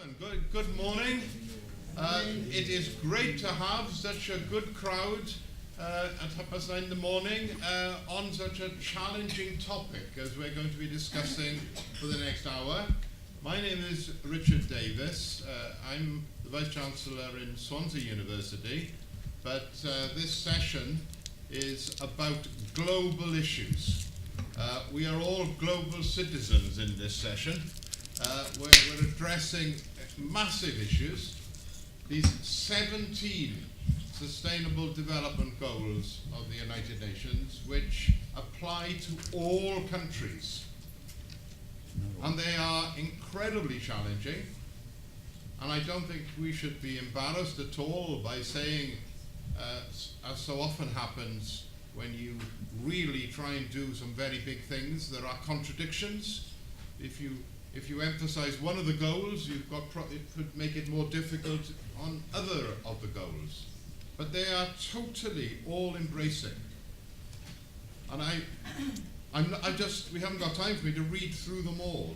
gentlemen, good morning. It is great to have such a good crowd at 9:30 in the morning on such a challenging topic as we're going to be discussing for the next hour. My name is Richard Davis. I'm the Vice-Chancellor in Swansea University, but this session is about global issues. We are all global citizens in this session. We're addressing massive issues. These 17 Sustainable Development Goals of the United Nations, which apply to all countries. And they are incredibly challenging. And I don't think we should be embarrassed at all by saying, as so often happens when you really try and do some very big things, there are contradictions. If you emphasize one of the goals, it could make it more difficult on other of the goals. But they are totally all embracing. And we haven't got time for me to read through them all,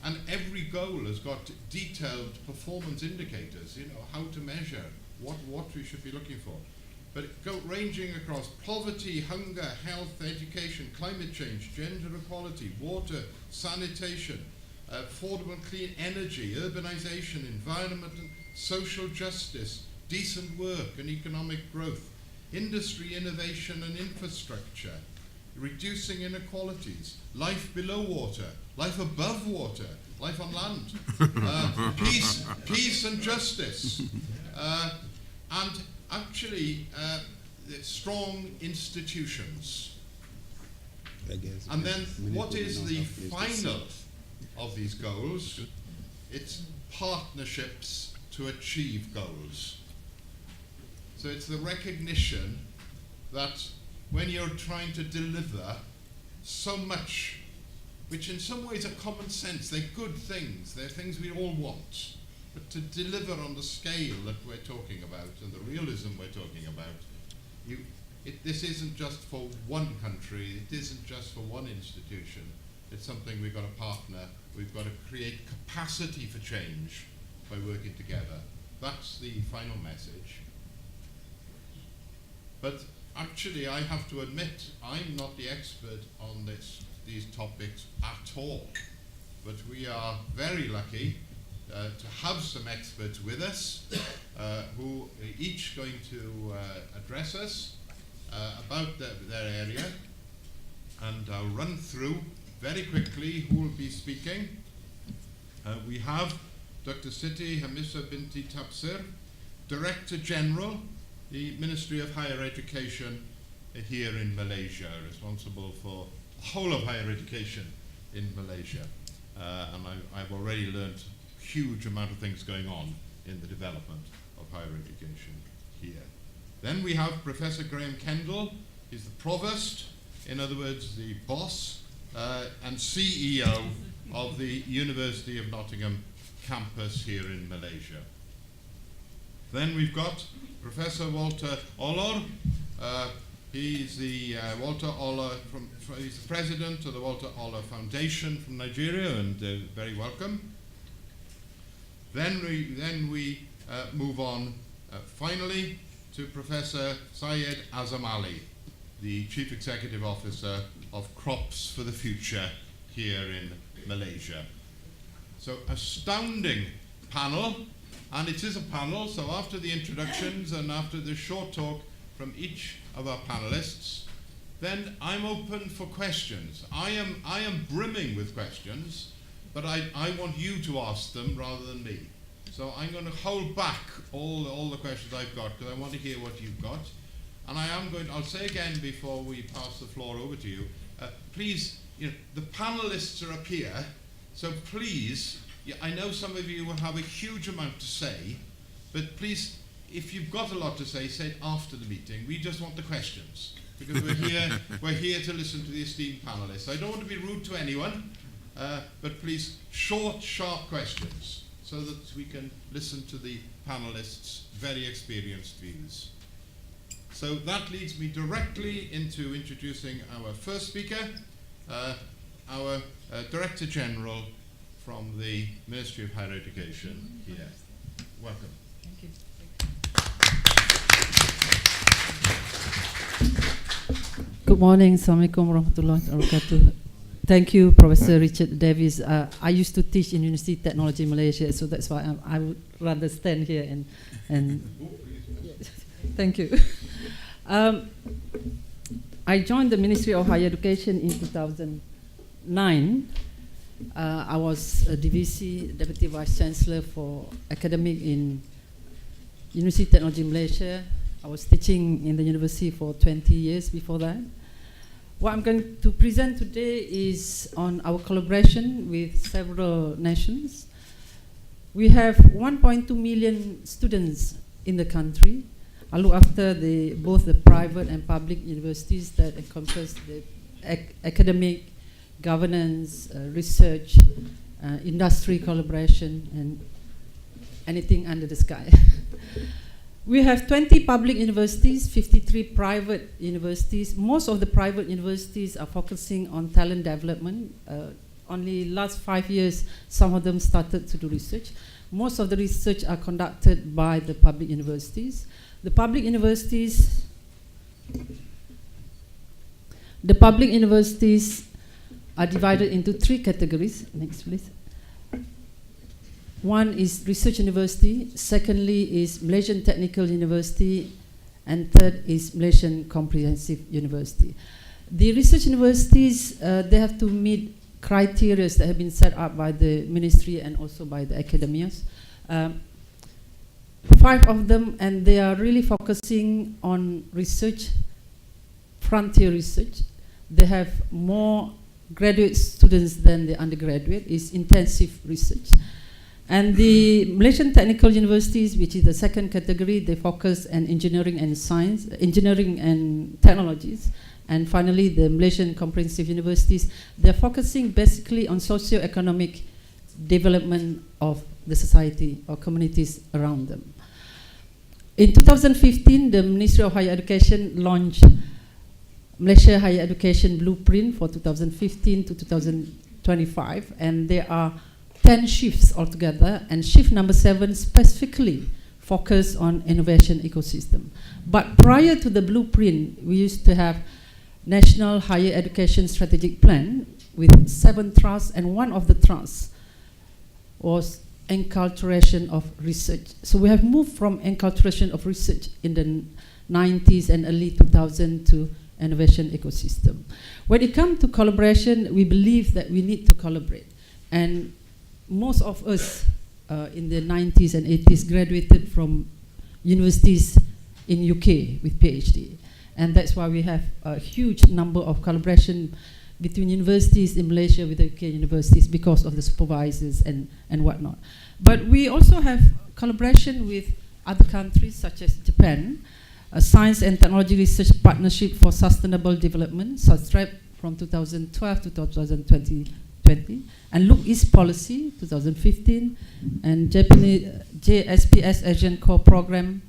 and every goal has got detailed performance indicators, how to measure what we should be looking for. But ranging across poverty, hunger, health, education, climate change, gender equality, water, sanitation, affordable and clean energy, urbanization, environment and social justice, decent work and economic growth, industry, innovation and infrastructure, reducing inequalities, life below water, life above water, life on land, peace and justice, and actually strong institutions. And then what is the final of these goals? It's partnerships to achieve goals. So it's the recognition that when you're trying to deliver so much, which in some ways are common sense, they're good things, they're things we all want, but to deliver on the scale that we're talking about and the realism we're talking about, this isn't just for one country, it isn't just for one institution. It's something we've got to partner, we've got to create capacity for change by working together. That's the final message. But actually, I have to admit, I'm not the expert on these topics at all. But we are very lucky to have some experts with us who are each going to address us about their area. And I'll run through very quickly who will be speaking. We have Dr. Siti Hamisa Binti Tapsir, Director General, the Ministry of Higher Education here in Malaysia, responsible for the whole of higher education in Malaysia. And I've already learnt a huge amount of things going on in the development of higher education here. Then we have Professor Graham Kendall. He's the Provost, in other words, the boss and CEO of the University of Nottingham campus here in Malaysia. Then we've got Professor Walter Olor. He's the he's the president of the Walter Olor Foundation from Nigeria, and very welcome. Then we move on finally to Professor Syed Azam Ali, the Chief Executive Officer of Crops for the Future here in Malaysia. So astounding panel, and it is a panel, so after the introductions and after the short talk from each of our panelists, then I'm open for questions. I am brimming with questions, but I want you to ask them rather than me. So I'm going to hold back all the questions I've got because I want to hear what you've got. And I'll say again before we pass the floor over to you, please, the panelists are up here, so please, I know some of you will have a huge amount to say, but please, if you've got a lot to say it after the meeting. We just want the questions, because we're here to listen to the esteemed panelists. I don't want to be rude to anyone, but please, short, sharp questions, so that we can listen to the panelists' very experienced views. So that leads me directly into introducing our first speaker, our Director General from the Ministry of Higher Education here. Welcome. Thank you. Good morning. Assalamualaikum warahmatullahi wabarakatuh. Thank you, Professor Richard Davis. I used to teach in University of Technology Malaysia, so that's why I would rather stand here and thank you. I joined the Ministry of Higher Education in 2009. I was a DVC, Deputy Vice Chancellor for Academic in University of Technology Malaysia. I was teaching in the university for 20 years before that. What I'm going to present today is on our collaboration with several nations. We have 1.2 million students in the country. I look after both the private and public universities that encompass the academic, governance, research, industry collaboration, and anything under the sky. We have 20 public universities, 53 private universities. Most of the private universities are focusing on talent development. Only last 5 years, some of them started to do research. Most of the research are conducted by the public universities. The public universities are divided into 3 categories. Next, please. One is research university, secondly is Malaysian Technical University, and third is Malaysian Comprehensive University. The research universities, they have to meet criteria that have been set up by the ministry and also by the academias. 5 of them, and they are really focusing on research, frontier research. They have more graduate students than the undergraduate. It's intensive research. And the Malaysian Technical Universities, which is the second category, they focus on engineering and science, engineering and technologies. And finally, the Malaysian Comprehensive Universities, they're focusing basically on socio-economic development of the society or communities around them. In 2015, the Ministry of Higher Education launched Malaysia Higher Education Blueprint for 2015 to 2025, and there are 10 shifts altogether, and shift number 7 specifically focus on innovation ecosystem. But prior to the blueprint, we used to have National Higher Education Strategic Plan with 7 trusts, and one of the trusts was enculturation of research. So we have moved from enculturation of research in the 90s and early 2000s to innovation ecosystem. When it comes to collaboration, we believe that we need to collaborate. And most of us in the 90s and 80s graduated from universities in UK with PhD. And that's why we have a huge number of collaboration between universities in Malaysia with the UK universities because of the supervisors and whatnot. But we also have collaboration with other countries such as Japan, a Science and Technology Research Partnership for Sustainable Development, SUSTREP, from 2012 to 2020. And Look East Policy, 2015, and Japanese JSPS Asian Core Program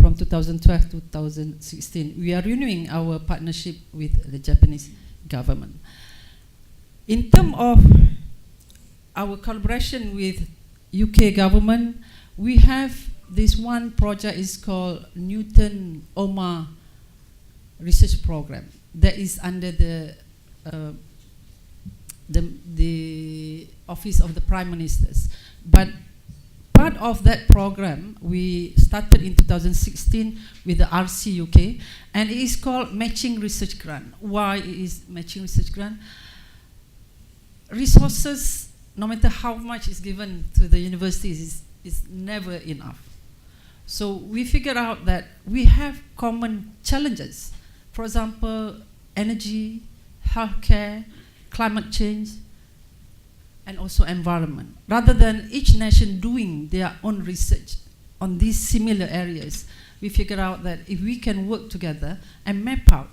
from 2012 to 2016. We are renewing our partnership with the Japanese government. In terms of our collaboration with UK government, we have this one project is called Newton OMA Research Program that is under the Office of the Prime Ministers. But part of that program, we started in 2016 with the RC UK, and it is called Matching Research Grant. Why is Matching Research Grant? Resources, no matter how much is given to the universities, is never enough. So we figured out that we have common challenges. For example, energy, healthcare, climate change, and also environment. Rather than each nation doing their own research on these similar areas, we figured out that if we can work together and map out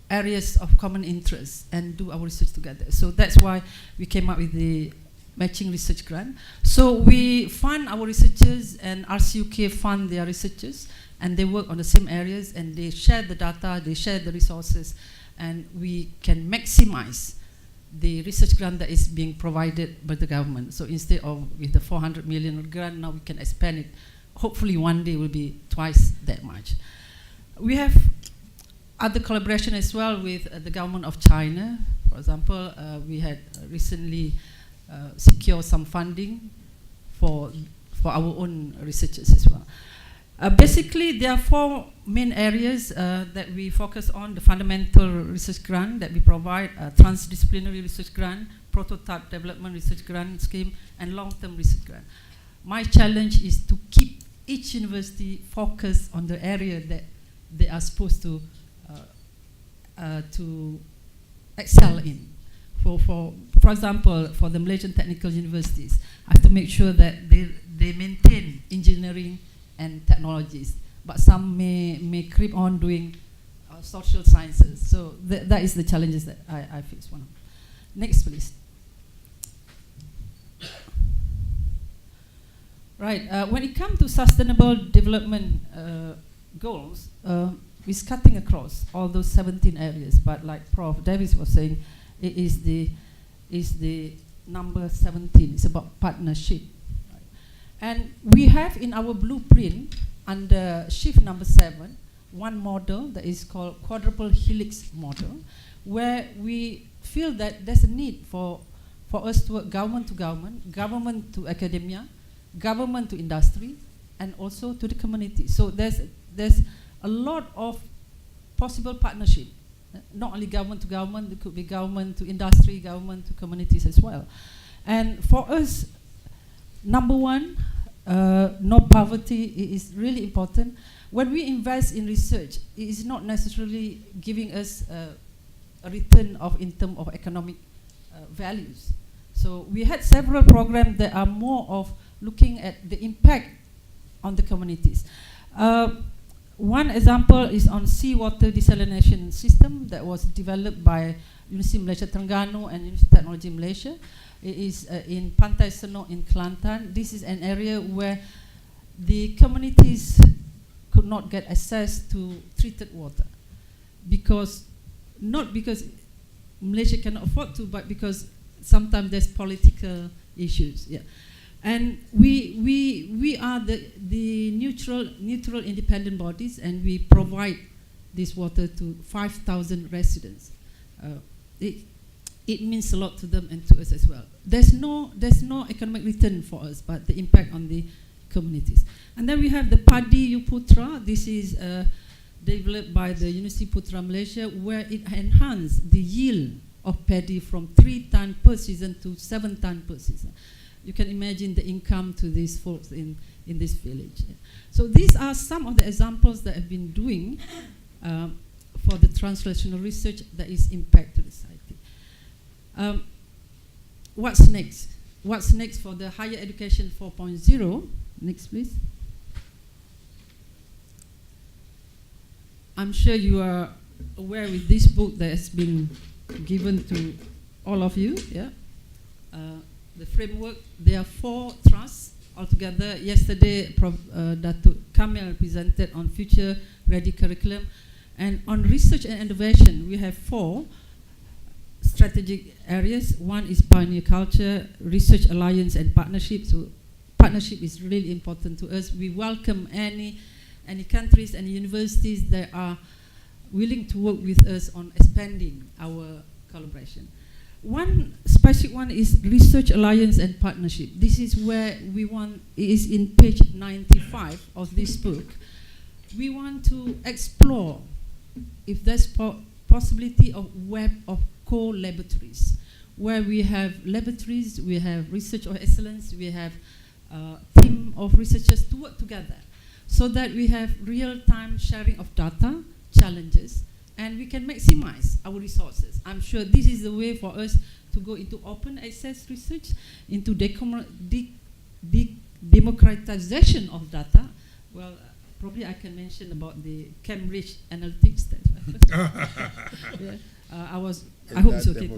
areas of common interest and do our research together. So that's why we came up with the Matching Research Grant. So we fund our researchers, and RCUK fund their researchers, and they work on the same areas, and they share the data, they share the resources, and we can maximize the research grant that is being provided by the government. So instead of with the 400 million grant, now we can expand it. Hopefully one day will be twice that much. We have other collaboration as well with the government of China. For example, we had recently secured some funding for our own researchers as well. Basically, there are 4 main areas that we focus on: the fundamental research grant that we provide, transdisciplinary research grant, prototype development research grant scheme, and long-term research grant. My challenge is to keep each university focused on the area that they are supposed to excel in. For example, for the Malaysian technical universities, I have to make sure that they maintain engineering and technologies, but some may creep on doing social sciences. So that is the challenges that I face. One. Next, please. Right. When it comes to sustainable development goals, it's cutting across all those 17 areas. But like Prof. Davis was saying, it is the number 17. It's about partnership. Right. And we have in our blueprint under shift number 7 one model that is called quadruple helix model, where we feel that there's a need for us to work government to government, government to academia, government to industry, and also to the community. So there's a lot of possible partnership, not only government to government, it could be government to industry, government to communities as well. And for us, number 1, no poverty is really important. When we invest in research, it is not necessarily giving us a return in terms of economic values. So we had several programs that are more of looking at the impact on the communities. One example is on seawater desalination system that was developed by University Malaysia Terengganu and University Technology Malaysia. It is in Pantai Senok in Kelantan. This is an area where the communities could not get access to treated water not because Malaysia cannot afford to, but because sometimes there's political issues. Yeah. And we are the neutral independent bodies, and we provide this water to 5,000 residents. It means a lot to them and to us as well. There's no economic return for us, but the impact on the communities. And then we have the Padi Putra. This is developed by the University Putra Malaysia, where it enhanced the yield of paddy from 3 tons per season to 7 tons per season. You can imagine the income to these folks in this village. So these are some of the examples that have been doing for the translational research that is impact to the society. What's next? What's next for the higher education 4.0? Next, please. I'm sure you are aware with this book that has been given to all of you. Yeah. The framework, there are 4 trusts altogether. Yesterday, Datuk Kamil presented on future ready curriculum. And on research and innovation, we have 4 strategic areas. One is pioneer culture, research alliance, and partnership. So partnership is really important to us. We welcome any countries and universities that are willing to work with us on expanding our collaboration. One specific one is research alliance and partnership. This is where we want, it is in page 95 of this book. We want to explore if there's possibility of web of co-laboratories, where we have laboratories, we have research of excellence, we have a team of researchers to work together, so that we have real-time sharing of data, challenges, and we can maximize our resources. I'm sure this is the way for us to go into open access research, into democratization of data. Well, probably I can mention about the Cambridge Analytics. Yeah. I hope it's okay.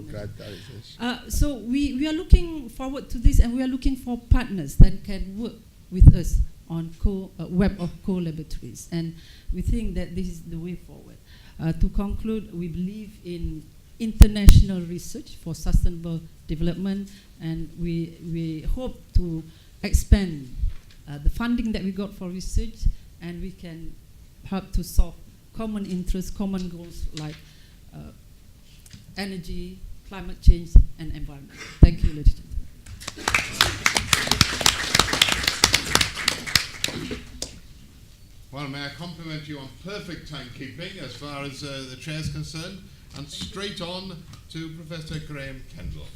So we are looking forward to this, and we are looking for partners that can work with us on web of co-laboratories, and we think that this is the way forward. To conclude, we believe in international research for sustainable development, and we hope to expand the funding that we got for research, and we can help to solve common interests, common goals like energy, climate change, and environment. Thank you, ladies and gentlemen. Well, may I compliment you on perfect timekeeping as far as the chair is concerned, and straight on to Professor Graham Kendall.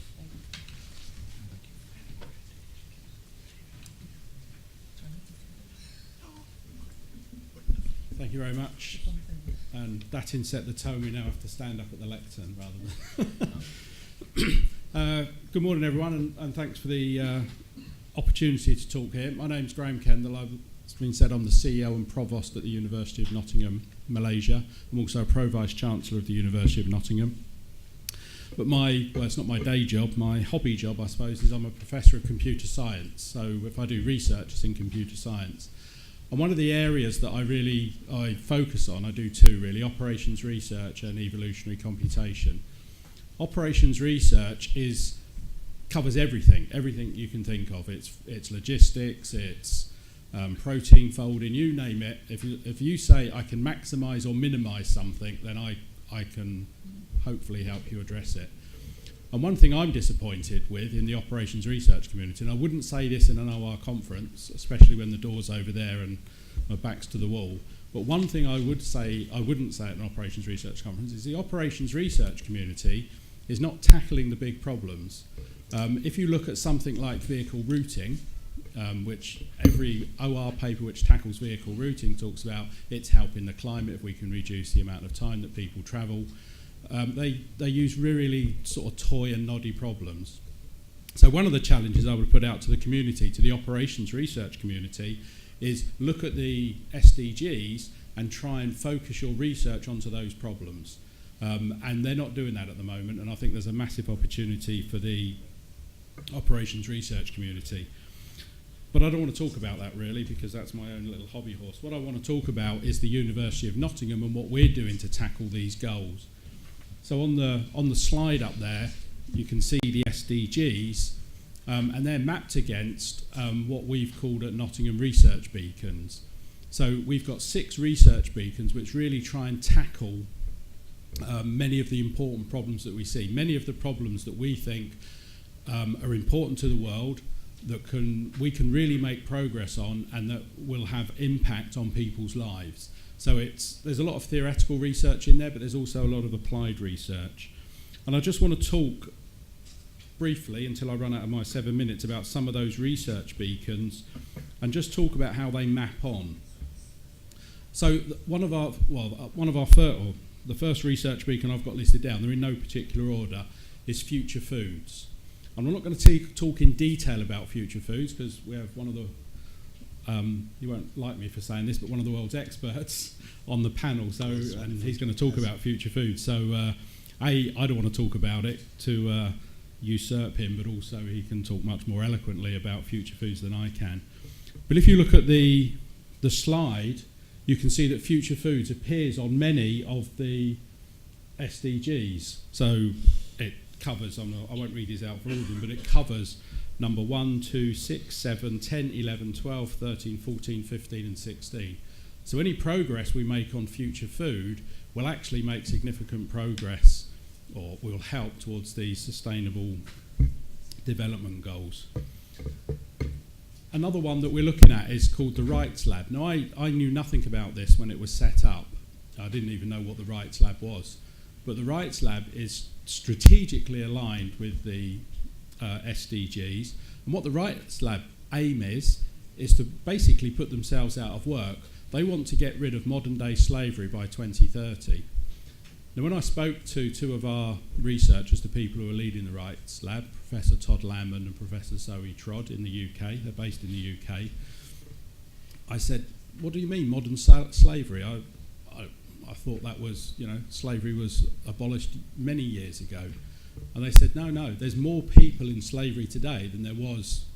Thank you very much. And that in set the tone, we now have to stand up at the lectern rather than. Good morning, everyone, and thanks for the opportunity to talk here. My name's Graham Kendall. It's been said I'm the CEO and Provost at the University of Nottingham, Malaysia. I'm also a Pro-Vice Chancellor of the University of Nottingham. But it's not my day job, my hobby job, I suppose, is I'm a Professor of Computer Science. So if I do research, it's in computer science. And one of the areas that I focus on, I do two really, operations research and evolutionary computation. Operations research covers everything you can think of. It's logistics, it's protein folding, you name it. If you say I can maximise or minimise something, then I can hopefully help you address it. And one thing I'm disappointed with in the operations research community, and I wouldn't say this in an OR conference, especially when the door's over there and my back's to the wall, but one thing I wouldn't say at an operations research conference is the operations research community is not tackling the big problems. If you look at something like vehicle routing, which every OR paper which tackles vehicle routing talks about it's helping the climate if we can reduce the amount of time that people travel. They use really sort of toy and noddy problems. So one of the challenges I would put out to the community, to the operations research community, is look at the SDGs and try and focus your research onto those problems. And they're not doing that at the moment, and I think there's a massive opportunity for the operations research community. But I don't want to talk about that really, because that's my own little hobby horse. What I want to talk about is the University of Nottingham and what we're doing to tackle these goals. So on the slide up there, you can see the SDGs, and they're mapped against what we've called at Nottingham research beacons. So we've got 6 research beacons which really try and tackle many of the important problems that we see, many of the problems that we think are important to the world, that we can really make progress on, and that will have impact on people's lives. So there's a lot of theoretical research in there, but there's also a lot of applied research. And I just want to talk briefly, until I run out of my 7 minutes, about some of those research beacons, and just talk about how they map on. So the first research beacon I've got listed down, they're in no particular order, is future foods. And I'm not going to talk in detail about future foods, because we have one of the you won't like me for saying this, but one of the world's experts on the panel, and he's going to talk about future foods. So I don't want to talk about it to usurp him, but also he can talk much more eloquently about future foods than I can. But if you look at the slide, you can see that future foods appears on many of the SDGs. So it covers, I won't read these out for all of them, but it covers number 1, 2, 6, 7, 10, 11, 12, 13, 14, 15 and 16. So any progress we make on future food will actually make significant progress, or will help towards the sustainable development goals. Another one that we're looking at is called the Wrights Lab. Now I knew nothing about this when it was set up. I didn't even know what the Wrights Lab was. But the Wrights Lab is strategically aligned with the SDGs, and what the Wrights Lab aim is to basically put themselves out of work. They want to get rid of modern day slavery by 2030. Now when I spoke to 2 of our researchers, the people who are leading the Wrights Lab, Professor Todd Lamond and Professor Zoe Trod in the UK, they're based in the UK, I said, what do you mean modern slavery? I thought that was, slavery was abolished many years ago. And they said, no, there's more people in slavery today than there was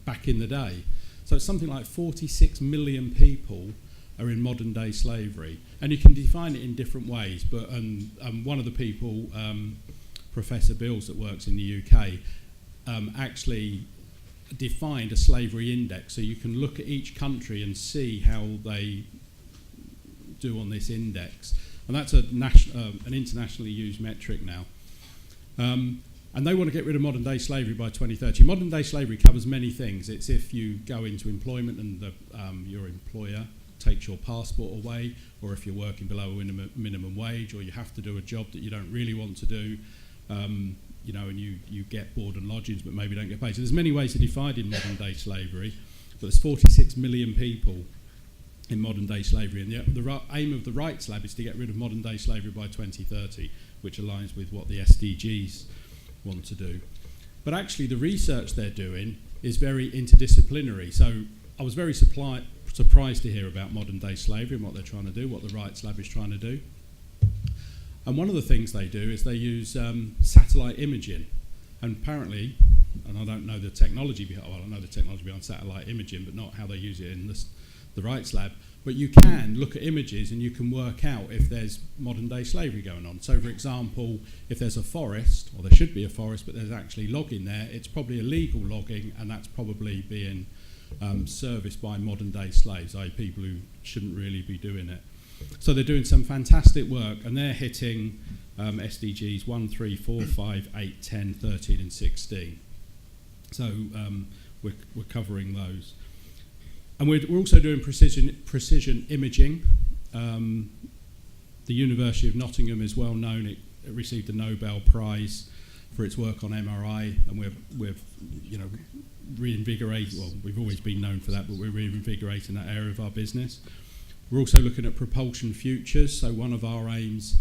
back in the day. So it's something like 46 million people are in modern day slavery. And you can define it in different ways, but one of the people, Professor Bills, that works in the UK, actually defined a slavery index, so you can look at each country and see how they do on this index, and that's an internationally used metric now. And they want to get rid of modern day slavery by 2030. Modern day slavery covers many things. It's if you go into employment and your employer takes your passport away, or if you're working below a minimum wage, or you have to do a job that you don't really want to do, and you get board and lodgings but maybe don't get paid. So there's many ways to divide in modern day slavery, but there's 46 million people in modern day slavery, and the aim of the Wrights Lab is to get rid of modern day slavery by 2030, which aligns with what the SDGs want to do. But actually the research they're doing is very interdisciplinary, so I was very surprised to hear about modern day slavery and what they're trying to do, what the Wrights Lab is trying to do. And one of the things they do is they use satellite imaging. And apparently, and I don't know the technology behind, well, I know the technology behind satellite imaging, but not how they use it in the Wrights Lab. But you can look at images and you can work out if there's modern day slavery going on. So, for example, if there's a forest, or there should be a forest, but there's actually logging there, it's probably illegal logging, and that's probably being serviced by modern day slaves, i.e. people who shouldn't really be doing it. So they're doing some fantastic work, and they're hitting SDGs 1, 3, 4, 5, 8, 10, 13 and 16. So we're covering those. And we're also doing precision imaging. The University of Nottingham is well known. It received a Nobel Prize for its work on MRI, and we've reinvigorated, well, we've always been known for that, but we're reinvigorating that area of our business. We're also looking at propulsion futures. So one of our aims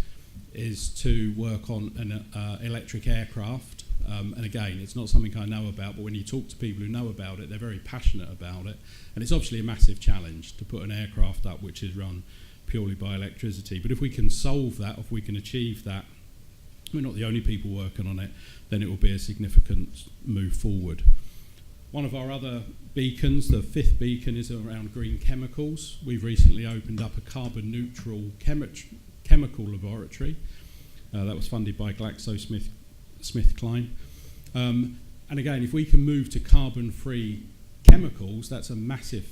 is to work on an electric aircraft. And again, it's not something I know about, but when you talk to people who know about it, they're very passionate about it. And it's obviously a massive challenge to put an aircraft up which is run purely by electricity. But if we can solve that, if we can achieve that, we're not the only people working on it, then it will be a significant move forward. One of our other beacons, the fifth beacon, is around green chemicals. We've recently opened up a carbon-neutral chemical laboratory. That was funded by GlaxoSmithKline. And again, if we can move to carbon-free chemicals, that's a massive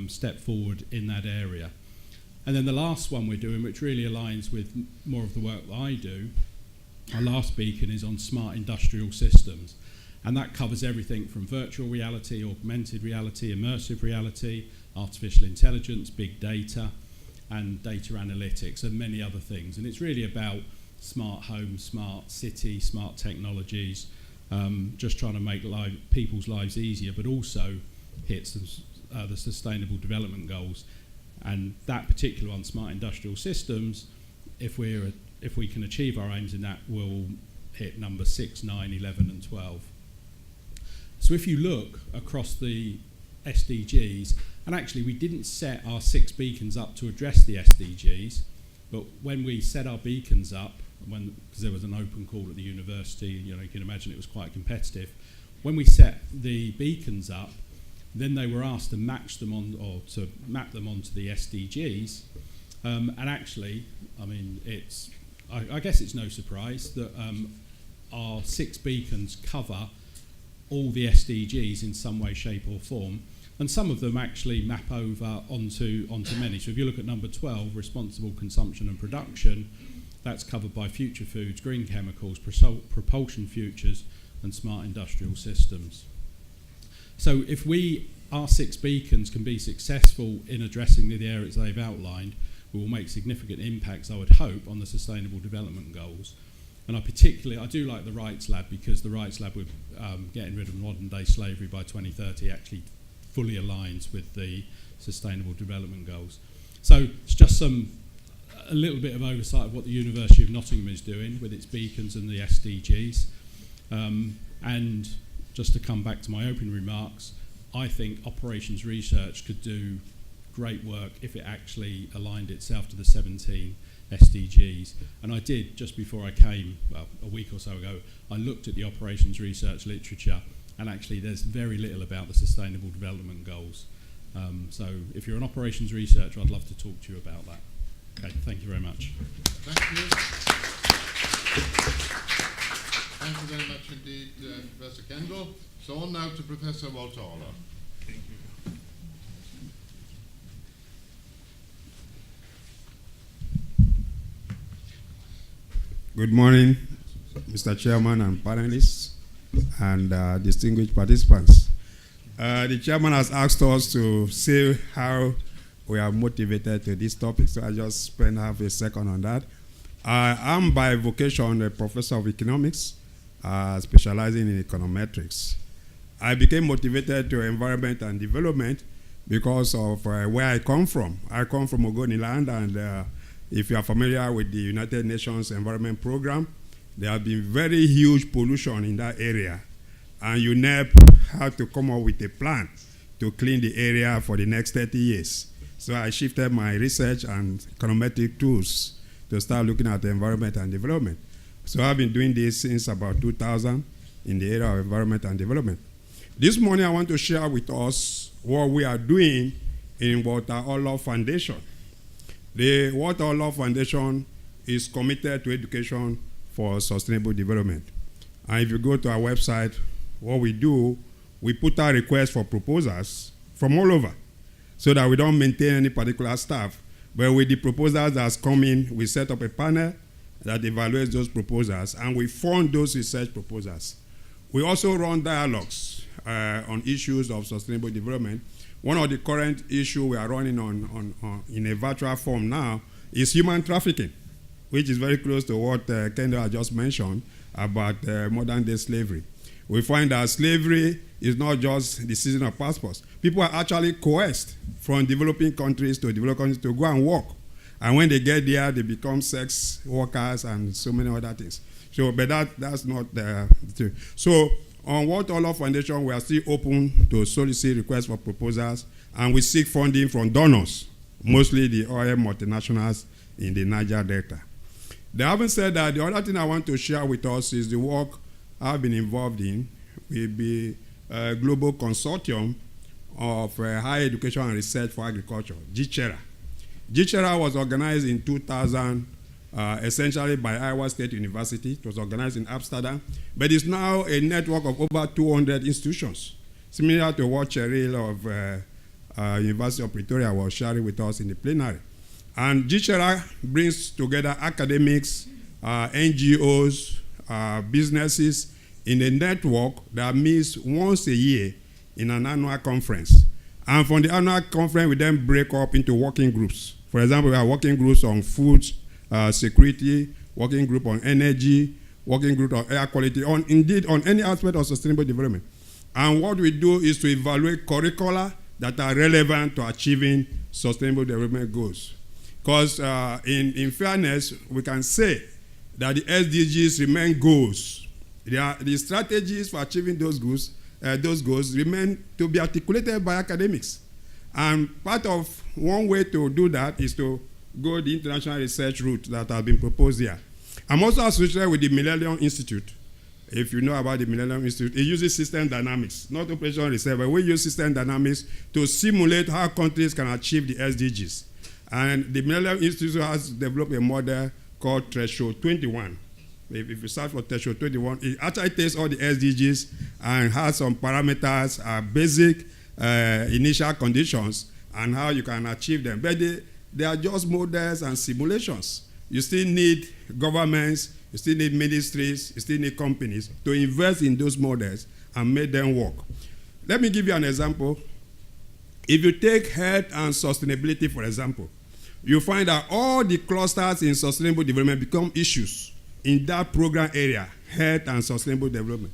step forward in that area. And then the last one we're doing, which really aligns with more of the work that I do, our last beacon is on smart industrial systems. And that covers everything from virtual reality, augmented reality, immersive reality, artificial intelligence, big data, and data analytics, and many other things. And it's really about smart homes, smart city, smart technologies, just trying to make people's lives easier, but also hit the Sustainable Development Goals. And that particular one, smart industrial systems, if we can achieve our aims in that, we'll hit number 6, 9, 11 and 12. So if you look across the SDGs, and actually we didn't set our 6 beacons up to address the SDGs, but when we set our beacons up, because there was an open call at the university, you can imagine it was quite competitive. When we set the beacons up, then they were asked to match them on, or to map them onto the SDGs. And actually, I mean, I guess it's no surprise that our 6 beacons cover all the SDGs in some way, shape or form, and some of them actually map over onto many. So if you look at number 12, responsible consumption and production, that's covered by future foods, green chemicals, propulsion futures and smart industrial systems. So if our 6 beacons can be successful in addressing the areas they've outlined, we will make significant impacts, I would hope, on the Sustainable Development Goals. And I do like the Wrights Lab, because the Wrights Lab with getting rid of modern day slavery by 2030 actually fully aligns with the Sustainable Development Goals. So it's just a little bit of oversight of what the University of Nottingham is doing with its beacons and the SDGs. And just to come back to my opening remarks, I think operations research could do great work if it actually aligned itself to the 17 SDGs. And I did, just before I came, well, a week or so ago, I looked at the operations research literature, and actually there's very little about the Sustainable Development Goals. So if you're an operations researcher, I'd love to talk to you about that. Okay, thank you very much. Thank you. Thank you very much indeed, Professor Kendall. So on now to Professor Walter Oller. Thank you. Good morning, Mr. Chairman and panelists and distinguished participants. The chairman has asked us to say how we are motivated to this topic, so I just spend half a second on that. I'm by vocation a professor of economics, specializing in econometrics. I became motivated to environment and development because of where I come from. I come from Ogoniland, and if you are familiar with the United Nations Environment Program, there have been very huge pollution in that area. And UNEP had to come up with a plan to clean the area for the next 30 years. So I shifted my research and econometric tools to start looking at the environment and development. So I've been doing this since about 2000 in the area of environment and development. This morning I want to share with us what we are doing in Walter Oller Foundation. The Walter Oller Foundation is committed to education for sustainable development. And if you go to our website, what we do, we put out requests for proposals from all over so that we don't maintain any particular staff. But with the proposals that's coming, we set up a panel that evaluates those proposals, and we fund those research proposals. We also run dialogues on issues of sustainable development. One of the current issues we are running on in a virtual form now is human trafficking, which is very close to what Kendall had just mentioned about modern-day slavery. We find that slavery is not just the season of passports. People are actually coerced from developing countries to developed countries to go and work. And when they get there, they become sex workers and so many other things. So, but that's not the truth. So, on Walter Oller Foundation, we are still open to solicit requests for proposals, and we seek funding from donors, mostly the oil multinationals in the Niger Delta. They haven't said that. The other thing I want to share with us is the work I've been involved in with the Global Consortium of Higher Education and Research for Agriculture, GCHERA. GCHERA was organized in 2000, essentially by Iowa State University. It was organized in Amsterdam, but it's now a network of over 200 institutions, similar to what Cheryl of University of Pretoria was sharing with us in the plenary. And GCHERA brings together academics, NGOs, businesses in a network that meets once a year in an annual conference. And from the annual conference, we then break up into working groups. For example, we have working groups on food security, working group on energy, working group on air quality, indeed on any aspect of sustainable development. And what we do is to evaluate curricula that are relevant to achieving sustainable development goals. Because in fairness, we can say that the SDGs remain goals. The strategies for achieving those goals remain to be articulated by academics. And part of one way to do that is to go the international research route that has been proposed here. I'm also associated with the Millennium Institute. If you know about the Millennium Institute, it uses system dynamics, not operational research, but we use system dynamics to simulate how countries can achieve the SDGs. And the Millennium Institute has developed a model called Threshold 21. If you search for Threshold 21, it actually takes all the SDGs and has some parameters, basic initial conditions, and how you can achieve them. But they are just models and simulations. You still need governments, you still need ministries, you still need companies to invest in those models and make them work. Let me give you an example. If you take health and sustainability, for example, you find that all the clusters in sustainable development become issues in that program area, health and sustainable development.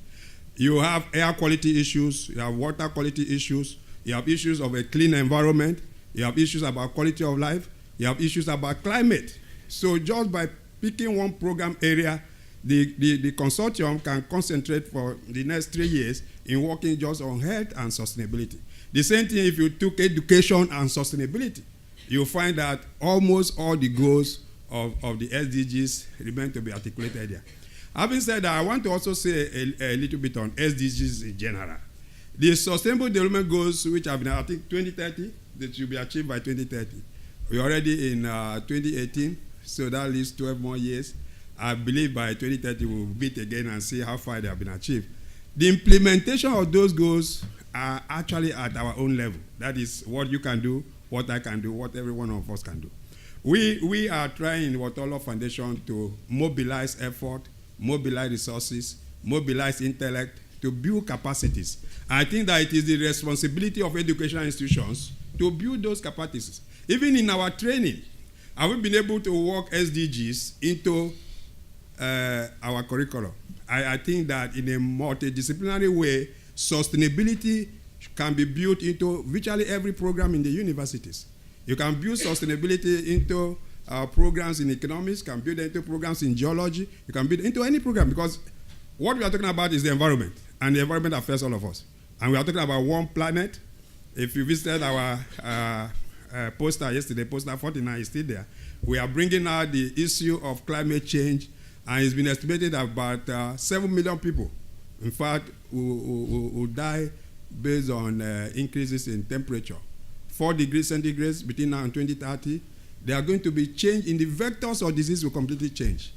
You have air quality issues, you have water quality issues, you have issues of a clean environment, you have issues about quality of life, you have issues about climate. So just by picking one program area, the consortium can concentrate for the next 3 years in working just on health and sustainability. The same thing if you took education and sustainability. You'll find that almost all the goals of the SDGs remain to be articulated there. Having said that, I want to also say a little bit on SDGs in general. The Sustainable Development Goals, which have been, I think, 2030, that should be achieved by 2030. We're already in 2018, so that leaves 12 more years. I believe by 2030 we'll meet again and see how far they have been achieved. The implementation of those goals are actually at our own level. That is what you can do, what I can do, what every one of us can do. We are trying in the Watolo Foundation to mobilize effort, mobilize resources, mobilize intellect to build capacities. I think that it is the responsibility of educational institutions to build those capacities. Even in our training, have we been able to work SDGs into our curriculum? I think that in a multidisciplinary way, sustainability can be built into virtually every program in the universities. You can build sustainability into programs in economics, can build into programs in geology, you can build into any program, because what we are talking about is the environment, and the environment affects all of us. And we are talking about one planet. If you visited our poster yesterday, poster 49 is still there. We are bringing out the issue of climate change, and it's been estimated that about 7 million people, in fact, will die based on increases in temperature. 4 degrees centigrade between now and 2030. There are going to be change in the vectors of disease will completely change.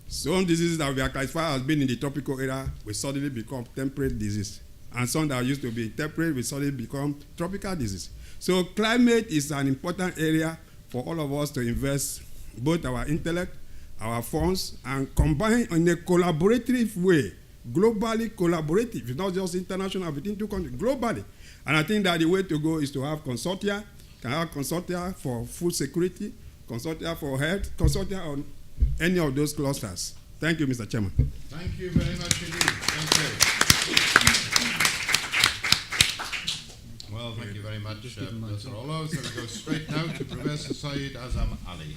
Some diseases that we are classified as being in the tropical area will suddenly become temperate disease. And some that used to be temperate will suddenly become tropical disease. So climate is an important area for all of us to invest both our intellect, our funds, and combine in a collaborative way, globally collaborative. It's not just international between two countries, globally. And I think that the way to go is to have consortia. Can have consortia for food security, consortia for health, consortia on any of those clusters. Thank you, Mr. Chairman. Thank you very much indeed. Thank you. Well, thank you very much, Professor Olo. So we go straight now to Professor Saeed Azam Ali.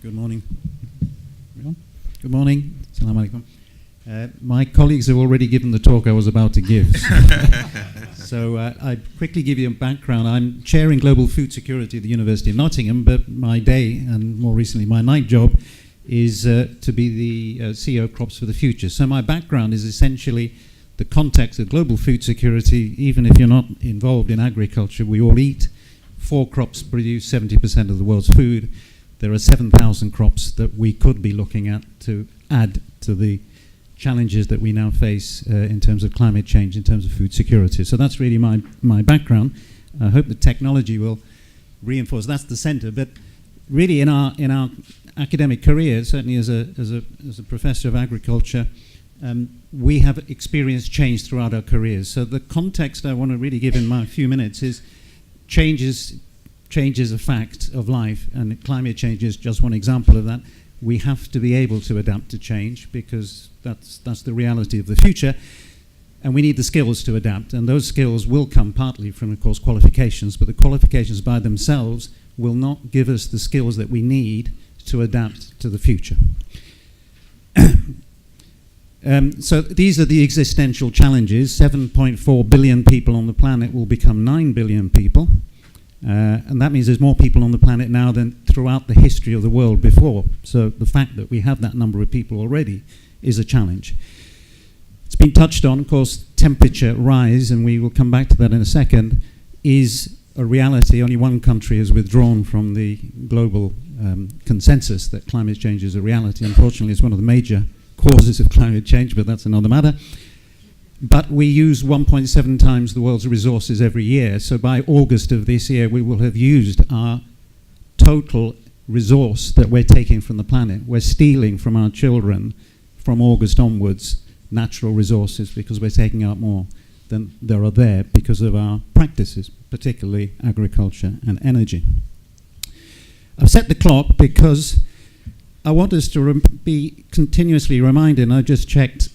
Good morning, everyone. Good morning. Assalamu alaikum. My colleagues have already given the talk I was about to give. So I'd quickly give you a background. I'm chairing global food security at the University of Nottingham, but my day, and more recently my night job, is to be the CEO of Crops for the Future. So my background is essentially the context of global food security. Even if you're not involved in agriculture, we all eat. 4 crops produce 70% of the world's food. There are 7,000 crops that we could be looking at to add to the challenges that we now face in terms of climate change, in terms of food security. So that's really my background. I hope the technology will reinforce. That's the center. But really, in our academic career, certainly as a professor of agriculture, we have experienced change throughout our careers. So the context I want to really give in my few minutes is change is a fact of life, and climate change is just one example of that. We have to be able to adapt to change because that's the reality of the future, and we need the skills to adapt, and those skills will come partly from, of course, qualifications, but the qualifications by themselves will not give us the skills that we need to adapt to the future. So these are the existential challenges. 7.4 billion people on the planet will become 9 billion people. And that means there's more people on the planet now than throughout the history of the world before. So the fact that we have that number of people already is a challenge. It's been touched on, of course, temperature rise, and we will come back to that in a second, is a reality. Only one country has withdrawn from the global consensus that climate change is a reality. Unfortunately, it's one of the major causes of climate change, but that's another matter. But we use 1.7 times the world's resources every year. So by August of this year, we will have used our total resource that we're taking from the planet. We're stealing from our children from August onwards natural resources because we're taking out more than there are there because of our practices, particularly agriculture and energy. I've set the clock because I want us to be continuously reminded, and I just checked,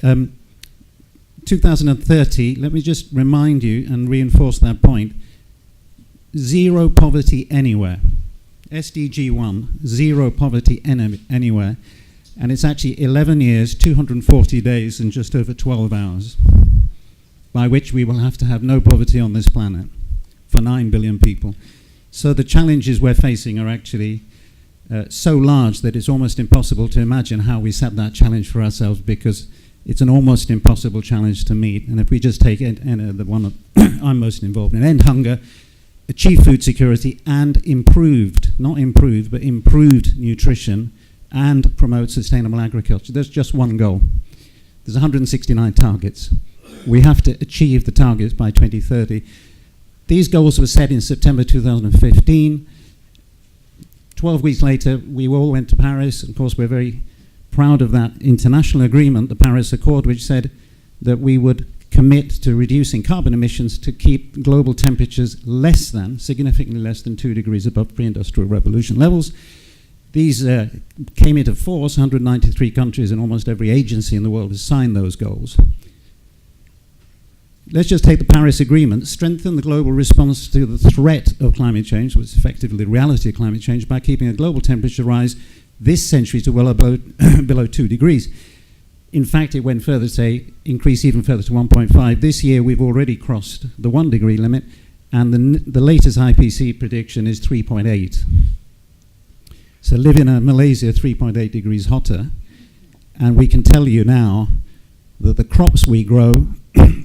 2030, let me just remind you and reinforce that point, 0 poverty anywhere. SDG 1, 0 poverty anywhere. And it's actually 11 years, 240 days, and just over 12 hours, by which we will have to have no poverty on this planet for 9 billion people. So the challenges we're facing are actually so large that it's almost impossible to imagine how we set that challenge for ourselves, because it's an almost impossible challenge to meet. And if we just take the one that I'm most involved in, end hunger, achieve food security, and improved, not improved, but improved nutrition, and promote sustainable agriculture. There's just one goal. There's 169 targets. We have to achieve the targets by 2030. These goals were set in September 2015. 12 weeks later, we all went to Paris. Of course, we're very proud of that international agreement, the Paris Accord, which said that we would commit to reducing carbon emissions to keep global temperatures significantly less than 2 degrees above pre-industrial revolution levels. These came into force. 193 countries and almost every agency in the world has signed those goals. Let's just take the Paris Agreement, strengthen the global response to the threat of climate change, which is effectively the reality of climate change, by keeping a global temperature rise this century to well below 2 degrees. In fact, it went further to say increase even further to 1.5. This year, we've already crossed the 1 degree limit, and the latest IPC prediction is 3.8. So live in Malaysia 3.8 degrees hotter, and we can tell you now that the crops we grow,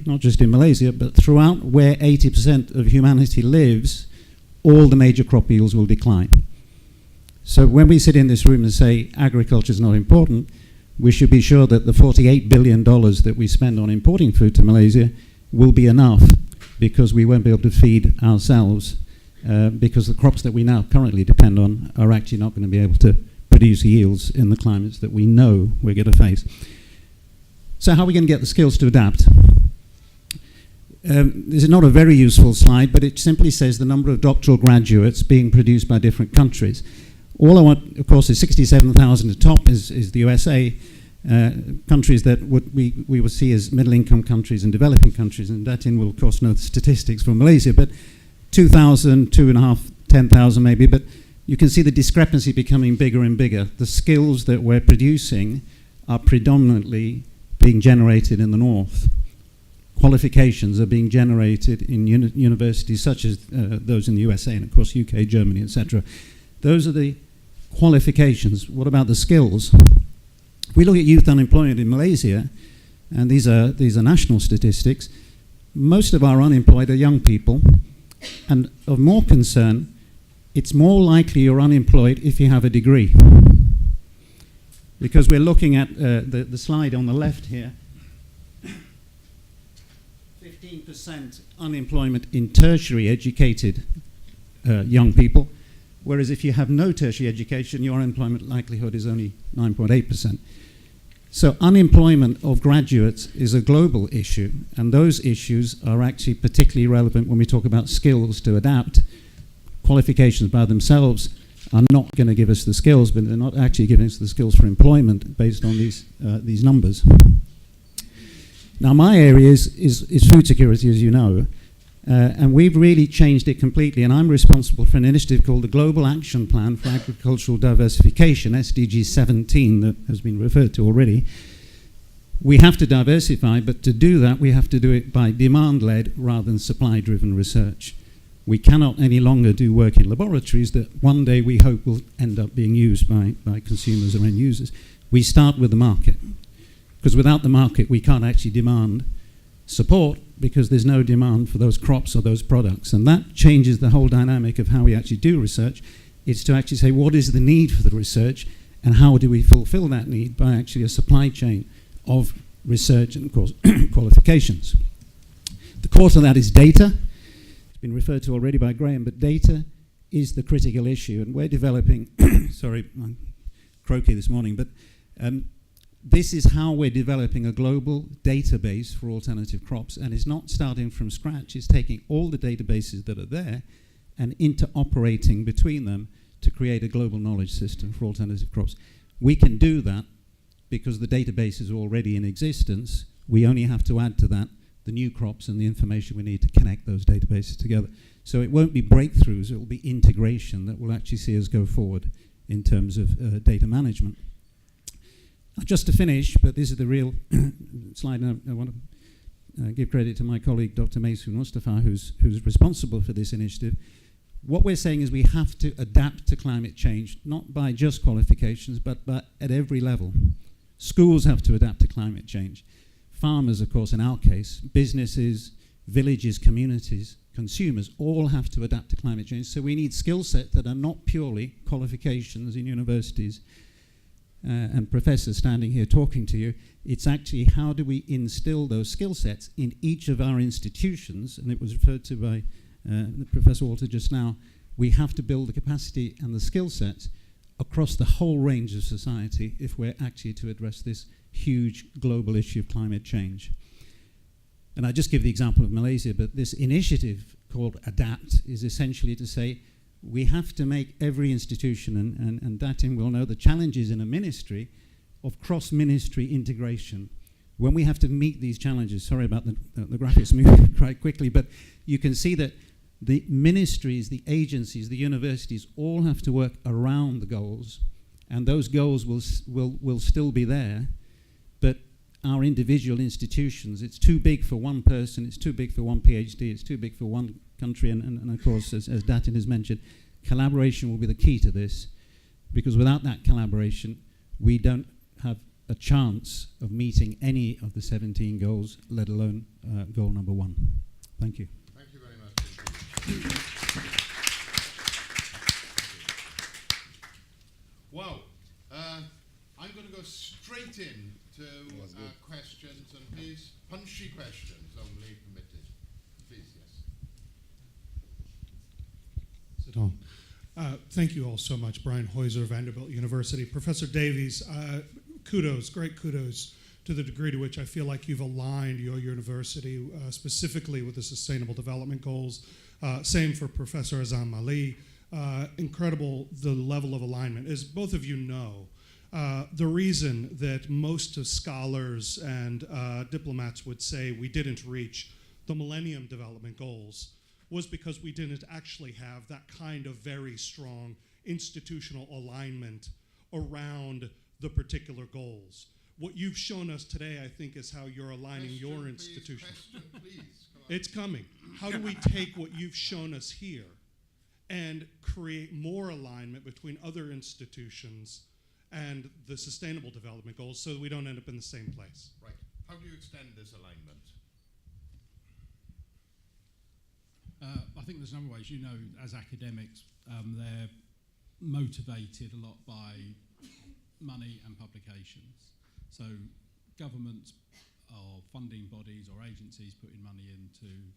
not just in Malaysia, but throughout where 80% of humanity lives, all the major crop yields will decline. So when we sit in this room and say agriculture is not important, we should be sure that the $48 billion that we spend on importing food to Malaysia will be enough, because we won't be able to feed ourselves, because the crops that we now currently depend on are actually not going to be able to produce yields in the climates that we know we're going to face. So how are we going to get the skills to adapt? This is not a very useful slide, but it simply says the number of doctoral graduates being produced by different countries. All I want, of course, is 67,000 at the top is the USA, countries that we will see as middle-income countries and developing countries, and that will, of course, know the statistics for Malaysia, but 2,000, 2.5, 10,000 maybe, but you can see the discrepancy becoming bigger and bigger. The skills that we're producing are predominantly being generated in the north. Qualifications are being generated in universities such as those in the USA and, of course, UK, Germany, etc. Those are the qualifications. What about the skills? If we look at youth unemployment in Malaysia, and these are national statistics, most of our unemployed are young people, and of more concern, it's more likely you're unemployed if you have a degree. Because we're looking at the slide on the left here, 15% unemployment in tertiary educated young people, whereas if you have no tertiary education, your unemployment likelihood is only 9.8%. So unemployment of graduates is a global issue, and those issues are actually particularly relevant when we talk about skills to adapt. Qualifications by themselves are not going to give us the skills, but they're not actually giving us the skills for employment based on these numbers. Now, my area is food security, as you know, and we've really changed it completely, and I'm responsible for an initiative called the Global Action Plan for Agricultural Diversification, SDG 17, that has been referred to already. We have to diversify, but to do that, we have to do it by demand-led rather than supply-driven research. We cannot any longer do work in laboratories that one day we hope will end up being used by consumers or end users. We start with the market, because without the market, we can't actually demand support, because there's no demand for those crops or those products. And that changes the whole dynamic of how we actually do research. It's to actually say, what is the need for the research, and how do we fulfill that need by actually a supply chain of research and, of course, qualifications. The core to that is data. It's been referred to already by Graham, but data is the critical issue. And we're developing, sorry, I'm croaky this morning, but this is how we're developing a global database for alternative crops, and it's not starting from scratch. It's taking all the databases that are there and interoperating between them to create a global knowledge system for alternative crops. We can do that because the database is already in existence. We only have to add to that the new crops and the information we need to connect those databases together. So it won't be breakthroughs, it will be integration that will actually see us go forward in terms of data management. Just to finish, but this is the real slide, and I want to give credit to my colleague, Dr. Maysoon Mustafa, who's responsible for this initiative. what we're saying is we have to adapt to climate change, not by just qualifications, but at every level. Schools have to adapt to climate change. Farmers, of course, in our case, businesses, villages, communities, consumers, all have to adapt to climate change. So we need skill sets that are not purely qualifications in universities and professors standing here talking to you. It's actually how do we instill those skill sets in each of our institutions, and it was referred to by Professor Walter just now. We have to build the capacity and the skill sets across the whole range of society if we're actually to address this huge global issue of climate change. And I just give the example of Malaysia, but this initiative called ADAPT is essentially to say we have to make every institution, and Datin will know the challenges in a ministry of cross-ministry integration. When we have to meet these challenges, sorry about the graphics moving quite quickly, but you can see that the ministries, the agencies, the universities all have to work around the goals, and those goals will still be there, but our individual institutions, it's too big for one person, it's too big for one PhD, it's too big for one country, and of course, as Datin has mentioned, collaboration will be the key to this, because without that collaboration, we don't have a chance of meeting any of the 17 goals, let alone goal number 1. Thank you. Thank you very much. Wow. I'm going to go straight in to questions, and please, punchy questions only permitted. Please, yes. Sit on. Thank you all so much. Brian Heuser, Vanderbilt University. Professor Davies, kudos, great kudos to the degree to which I feel like you've aligned your university specifically with the Sustainable Development Goals. Same for Professor Azam Ali. Incredible the level of alignment. As both of you know, the reason that most of scholars and diplomats would say we didn't reach the Millennium Development Goals was because we didn't actually have that kind of very strong institutional alignment around the particular goals. What you've shown us today, I think, is how you're aligning your institution. Please. Come on. It's coming. How do we take what you've shown us here and create more alignment between other institutions and the Sustainable Development Goals so that we don't end up in the same place? Right. How do you extend this alignment? I think there's a number of ways. You know, as academics, they're motivated a lot by money and publications. So governments or funding bodies or agencies putting money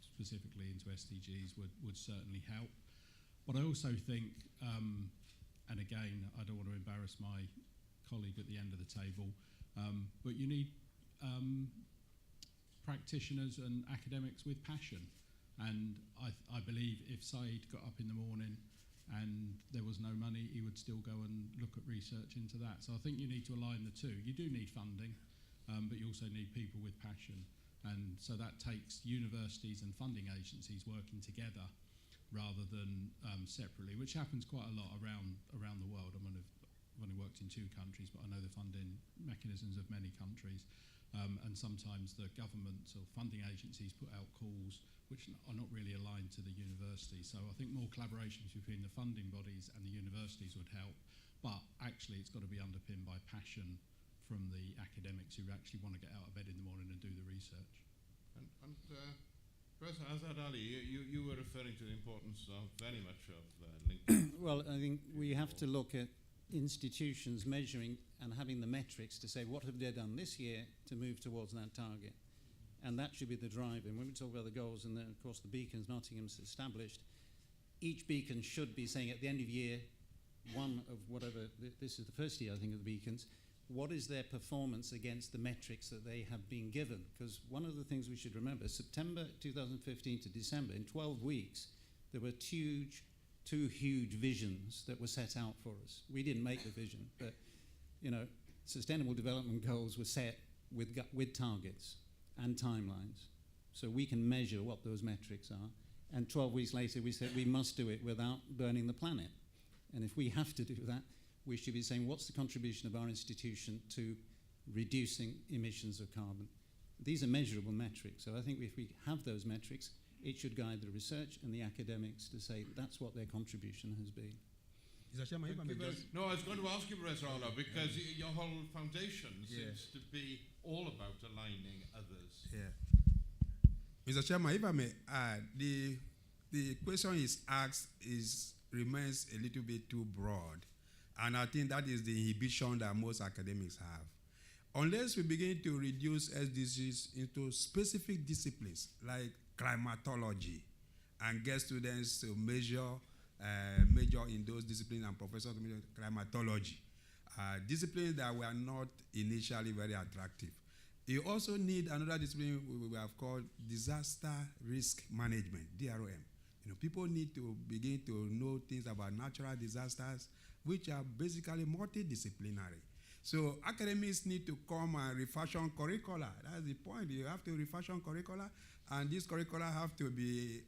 specifically into SDGs would certainly help. But I also think, and again, I don't want to embarrass my colleague at the end of the table, but you need practitioners and academics with passion. And I believe if Saeed got up in the morning and there was no money, he would still go and look at research into that. So I think you need to align the two. You do need funding, but you also need people with passion. And so that takes universities and funding agencies working together rather than separately, which happens quite a lot around the world. I've only worked in 2 countries, but I know the funding mechanisms of many countries. And sometimes the governments or funding agencies put out calls which are not really aligned to the university. So I think more collaborations between the funding bodies and the universities would help. But actually it's got to be underpinned by passion from the academics who actually want to get out of bed in the morning and do the research. And Professor Azad Ali, you were referring to the importance of very much of linking. Well, I think we have to look at institutions measuring and having the metrics to say what have they done this year to move towards that target. And that should be the drive. And when we talk about the goals and then, of course, the beacons Nottingham's established, each beacon should be saying at the end of year 1 of whatever, this is the first year, I think, of the beacons, what is their performance against the metrics that they have been given? Because one of the things we should remember, September 2015 to December, in 12 weeks, there were 2 huge visions that were set out for us. We didn't make the vision, but, you know, Sustainable Development Goals were set with targets and timelines, so we can measure what those metrics are. And 12 weeks later, we said we must do it without burning the planet. And if we have to do that, we should be saying, what's the contribution of our institution to reducing emissions of carbon? These are measurable metrics. So I think if we have those metrics, it should guide the research and the academics to say that's what their contribution has been. Mr. Chairman, if I may just... No, I was going to ask you, Professor Arlo, because your whole foundation seems to be all about aligning others. Yeah. Mr. Chairman, if I may add, the question is asked remains a little bit too broad. And I think that is the inhibition that most academics have. Unless we begin to reduce SDGs into specific disciplines like climatology and get students to major in those disciplines and professors to major climatology, disciplines that were not initially very attractive. You also need another discipline we have called disaster risk management, DRM. People need to begin to know things about natural disasters, which are basically multidisciplinary. So academics need to come and refashion curricula. That's the point. You have to refashion curricula, and these curricula have to be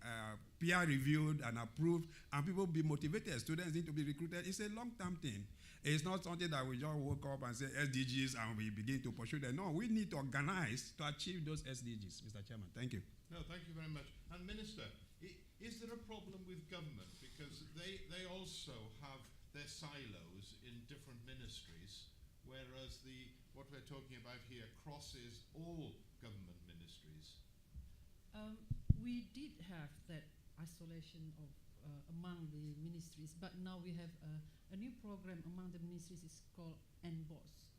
peer-reviewed and approved, and people be motivated. Students need to be recruited. It's a long-term thing. It's not something that we just woke up and say SDGs and we begin to pursue them. No, we need to organize to achieve those SDGs, Mr. Chairman. Thank you. No, thank you very much. And Minister, is there a problem with government? Because they also have their silos in different ministries, whereas what we're talking about here crosses all government ministries. We did have that isolation of among the ministries, but now we have a new program among the ministries. It's called NBOS,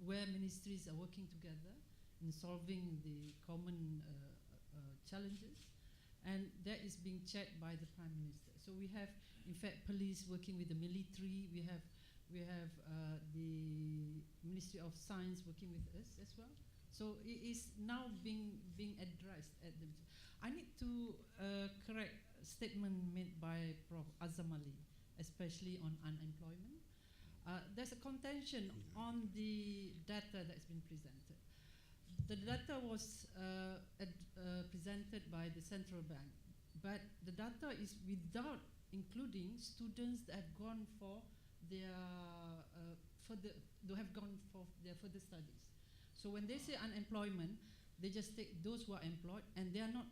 where ministries are working together in solving the common challenges, and that is being checked by the Prime Minister. So we have, in fact, police working with the military. We have the Ministry of Science working with us as well. So it is now being addressed at the. I need to correct a statement made by Prof. Azam Ali, especially on unemployment. There's a contention on the data that's been presented. The data was presented by the central bank, but the data is without including students that have gone for their further studies. So when they say unemployment, they just take those who are employed, and they are not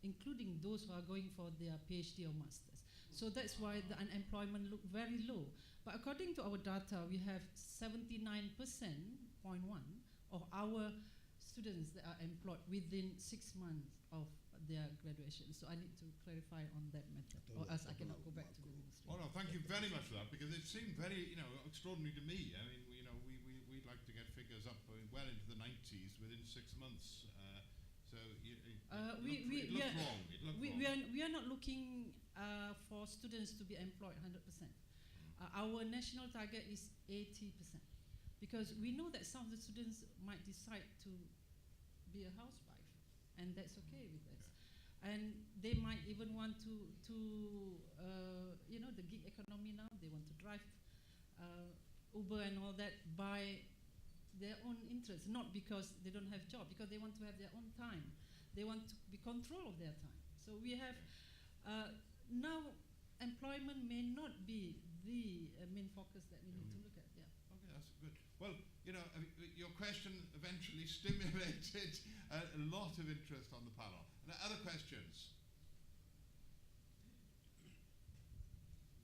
including those who are going for their PhD or masters. So that's why the unemployment look very low. But according to our data, we have 79.1% of our students that are employed within 6 months of their graduation. So I need to clarify on that matter, or else I cannot go back to the ministry. Well, no, thank you very much for that, because it seemed very, extraordinary to me. I mean, we'd like to get figures up well into the 90s within 6 months. So it looked wrong. We are not looking for students to be employed 100%. Our national target is 80%, because we know that some of the students might decide to be a housewife, and that's okay with us. And they might even want to the gig economy now, they want to drive Uber and all that by their own interest, not because they don't have job, because they want to have their own time. They want to be control of their time. So we have, now employment may not be the main focus that we need to look at, yeah. Okay, that's good. Well, your question eventually stimulated a lot of interest on the panel. Now, other questions?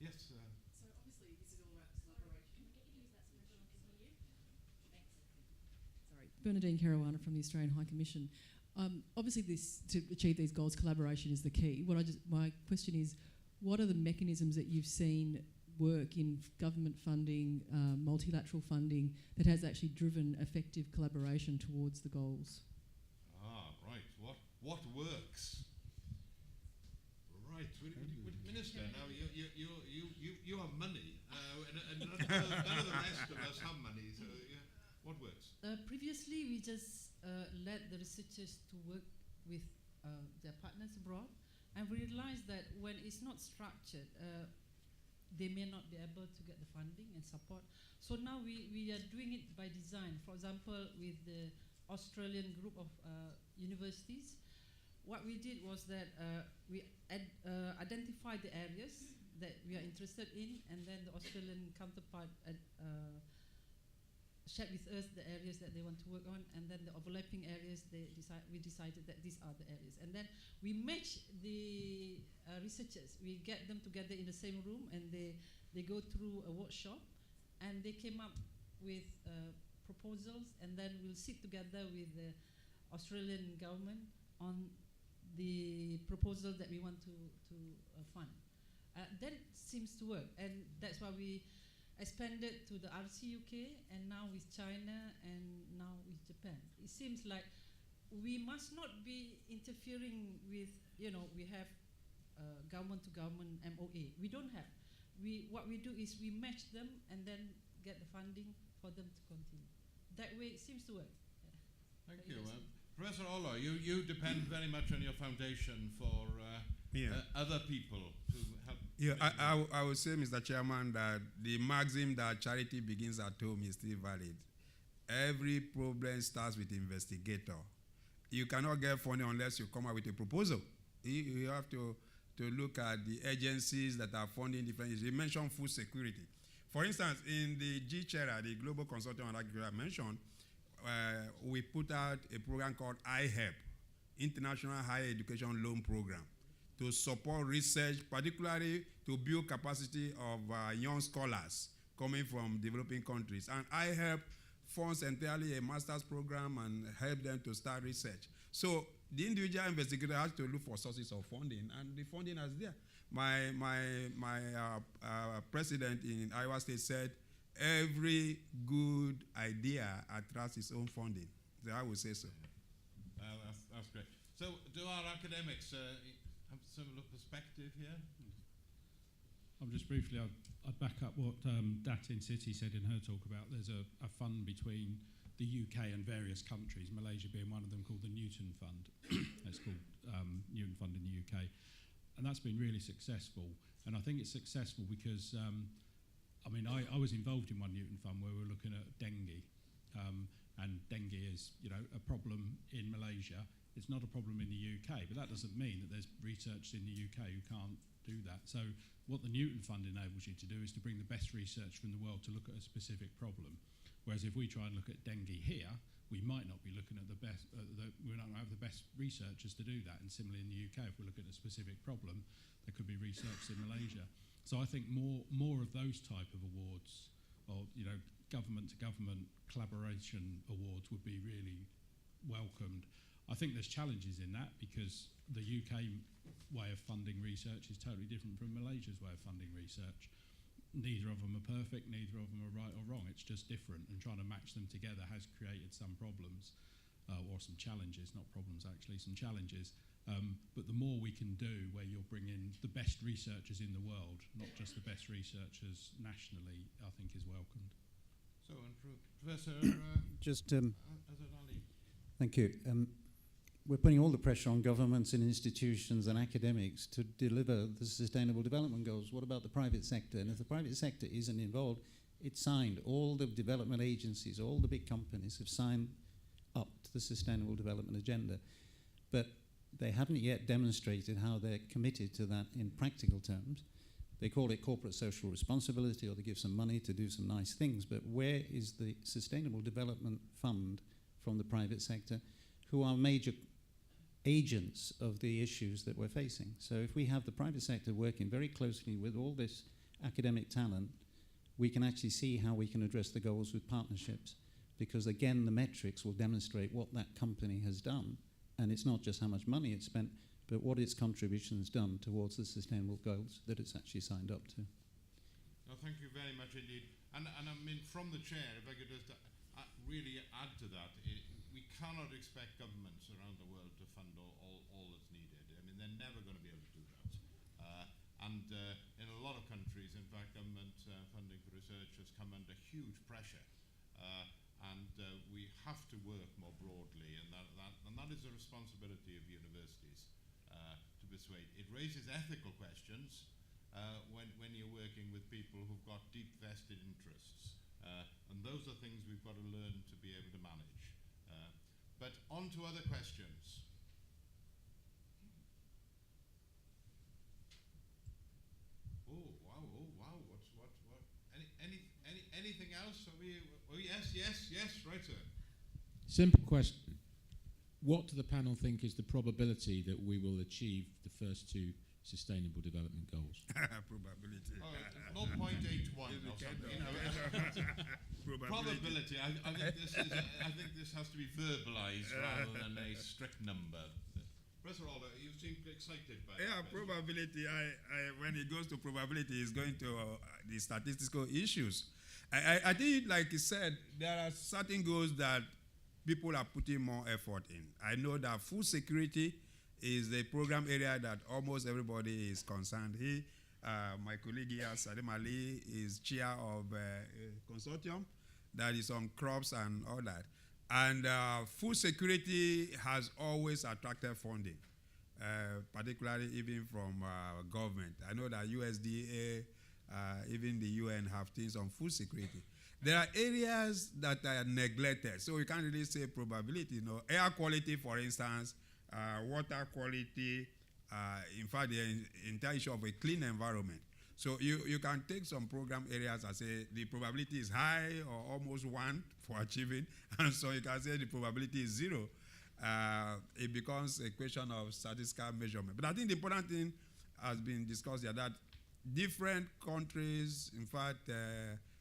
Yes. So obviously this is all about collaboration. Can we get you to use that so everyone can hear you? Thanks. Sorry, Bernadine Caruana from the Australian High Commission. Obviously, to achieve these goals, collaboration is the key. My question is, what are the mechanisms that you've seen work in government funding, multilateral funding, that has actually driven effective collaboration towards the goals? Right. What works? Right, Minister. Now you have money, and none of the rest of us have money. So what works? Previously, we just led the researchers to work with their partners abroad, and we realized that when it's not structured, they may not be able to get the funding and support. So now we are doing it by design. For example, with the Australian group of universities, what we did was that we identified the areas that we are interested in, and then the Australian counterpart shared with us the areas that they want to work on, and then the overlapping areas, we decided that these are the areas. And then we match the researchers. We get them together in the same room, and they go through a workshop, and they came up with proposals, and then we'll sit together with the Australian government on the proposal that we want to fund. That seems to work, and that's why we expanded to the RC UK, and now with China, and now with Japan. It seems like we must not be interfering with, we have government-to-government MOA. We don't have. What we do is we match them and then get the funding for them to continue. That way it seems to work. Yeah. Thank you. Professor Olo, you depend very much on your foundation for other people to help. Yeah, I would say, Mr. Chairman, that the maxim that charity begins at home is still valid. Every problem starts with investigator. You cannot get funding unless you come up with a proposal. You have to look at the agencies that are funding different issues. You mentioned food security. For instance, in the GCHERA, the Global Consortium on Agriculture I mentioned, we put out a program called IHEP, International Higher Education Loan Program, to support research, particularly to build capacity of young scholars coming from developing countries. And IHEP funds entirely a master's program and help them to start research. So the individual investigator has to look for sources of funding, and the funding is there. My president in Iowa State said, every good idea attracts its own funding. So I would say so. That's great. So do our academics have a similar perspective here? I'm just briefly, I'd back up what Datin City said in her talk about there's a fund between the UK and various countries, Malaysia being one of them, called the Newton Fund. It's called Newton Fund in the UK. And that's been really successful. And I think it's successful because I was involved in one Newton Fund where we were looking at dengue, and dengue is, a problem in Malaysia. It's not a problem in the UK, but that doesn't mean that there's researchers in the UK who can't do that. So what the Newton Fund enables you to do is to bring the best research from the world to look at a specific problem. Whereas if we try and look at dengue here, we might not be looking at the best, we're not going to have the best researchers to do that. And similarly in the UK, if we look at a specific problem, there could be research in Malaysia. So I think more of those type of awards, or government-to-government collaboration awards, would be really welcomed. I think there's challenges in that because the UK way of funding research is totally different from Malaysia's way of funding research. Neither of them are perfect, neither of them are right or wrong. It's just different, and trying to match them together has created some problems, or some challenges, not problems actually, some challenges. But the more we can do where you're bringing the best researchers in the world, not just the best researchers nationally, I think is welcomed. So, Professor Ali. Thank you. We're putting all the pressure on governments and institutions and academics to deliver the Sustainable Development Goals. What about the private sector? And if the private sector isn't involved, it's signed. All the development agencies, all the big companies have signed up to the Sustainable Development Agenda. But they haven't yet demonstrated how they're committed to that in practical terms. They call it corporate social responsibility, or they give some money to do some nice things. But where is the Sustainable Development Fund from the private sector, who are major agents of the issues that we're facing? So if we have the private sector working very closely with all this academic talent, we can actually see how we can address the goals with partnerships, because again the metrics will demonstrate what that company has done, and it's not just how much money it's spent, but what its contribution has done towards the sustainable goals that it's actually signed up to. No, thank you very much indeed. And I mean, from the chair, if I could just really add to that, we cannot expect governments around the world to fund all that's needed. I mean, they're never going to be able to do that. In a lot of countries, in fact, government funding for research has come under huge pressure. We have to work more broadly, and that is a responsibility of universities to persuade. It raises ethical questions when you're working with people who've got deep vested interests. And those are things we've got to learn to be able to manage. But on to other questions. Oh wow! What? Anything else? Are we? Oh yes. Yes, right, sir. Simple question. What do the panel think is the probability that we will achieve the first two Sustainable Development Goals? Probability. 0.81 or something. Probability. I think this has to be verbalised rather than a strict number. Professor Alder, you seem excited by Yeah, that. probability. When it goes to probability, it's going to the statistical issues. I think, like you said, there are certain goals that people are putting more effort in. I know that food security is the program area that almost everybody is concerned. My colleague here, Sadim Ali, is chair of a consortium that is on crops and all that. And food security has always attracted funding, particularly even from government. I know that USDA, even the UN have things on food security. There are areas that are neglected, so we can't really say probability. Air quality, for instance, water quality, in fact, the entire issue of a clean environment. So you can take some program areas and say the probability is high or almost 1 for achieving, and so you can say the probability is 0. It becomes a question of statistical measurement. But I think the important thing has been discussed here that different countries, in fact,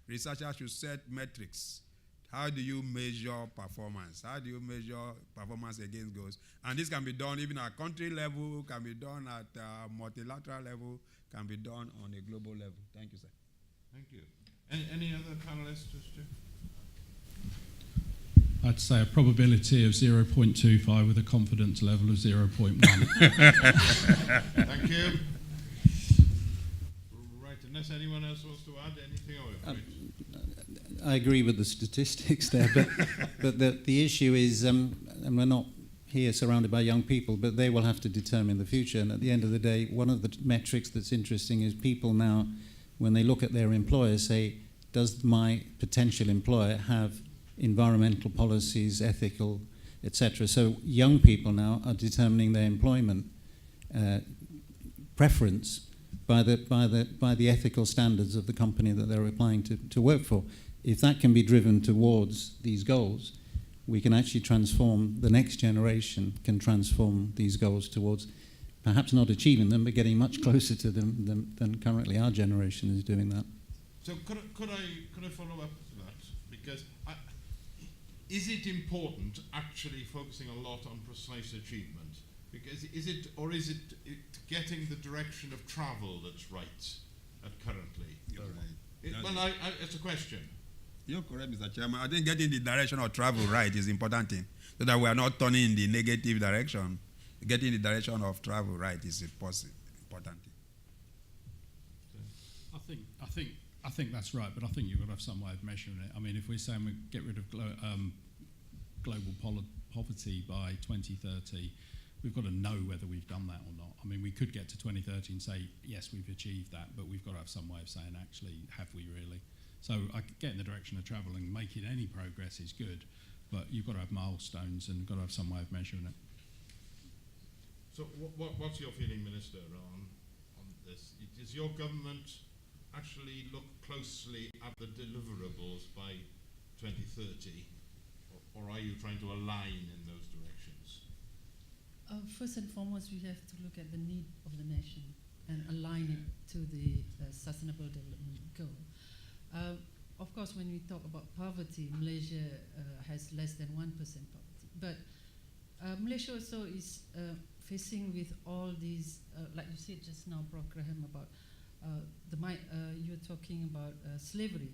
researchers should set metrics. How do you measure performance? How do you measure performance against goals? And this can be done even at country level, can be done at multilateral level, can be done on a global level. Thank you, sir. Thank you. Any other panelists? I'd say a probability of 0.25 with a confidence level of 0.1. Thank you. Right, unless anyone else wants to add anything. I agree with the statistics there, but the issue is, and we're not here surrounded by young people, but they will have to determine the future. And at the end of the day, one of the metrics that's interesting is people now, when they look at their employer, say, does my potential employer have environmental policies, ethical, etc.? So young people now are determining their employment preference by the ethical standards of the company that they're applying to work for. If that can be driven towards these goals, we can actually transform, the next generation can transform these goals towards perhaps not achieving them, but getting much closer to them than currently our generation is doing that. So could I follow up to that? Because is it important actually focusing a lot on precise achievement? Because is it getting the direction of travel that's right currently? You're right. It's a question. You're correct, Mr. Chairman. I think getting the direction of travel right is important thing, so that we are not turning in the negative direction. Getting the direction of travel right is important thing. I think that's right, but I think you've got to have some way of measuring it. I mean, if we're saying we get rid of global poverty by 2030, we've got to know whether we've done that or not. I mean, we could get to 2030 and say, yes, we've achieved that, but we've got to have some way of saying, actually, have we really? So I get in the direction of travel and making any progress is good, but you've got to have milestones and you've got to have some way of measuring it. So what's your feeling, Minister, on this? Does your government actually look closely at the deliverables by 2030, or are you trying to align in those directions? First and foremost, we have to look at the need of the nation and align it to the Sustainable Development Goal. Of course, when we talk about poverty, Malaysia has less than 1% poverty. But Malaysia also is facing with all these, like you said just now, Prof. Graham, about you were talking about slavery.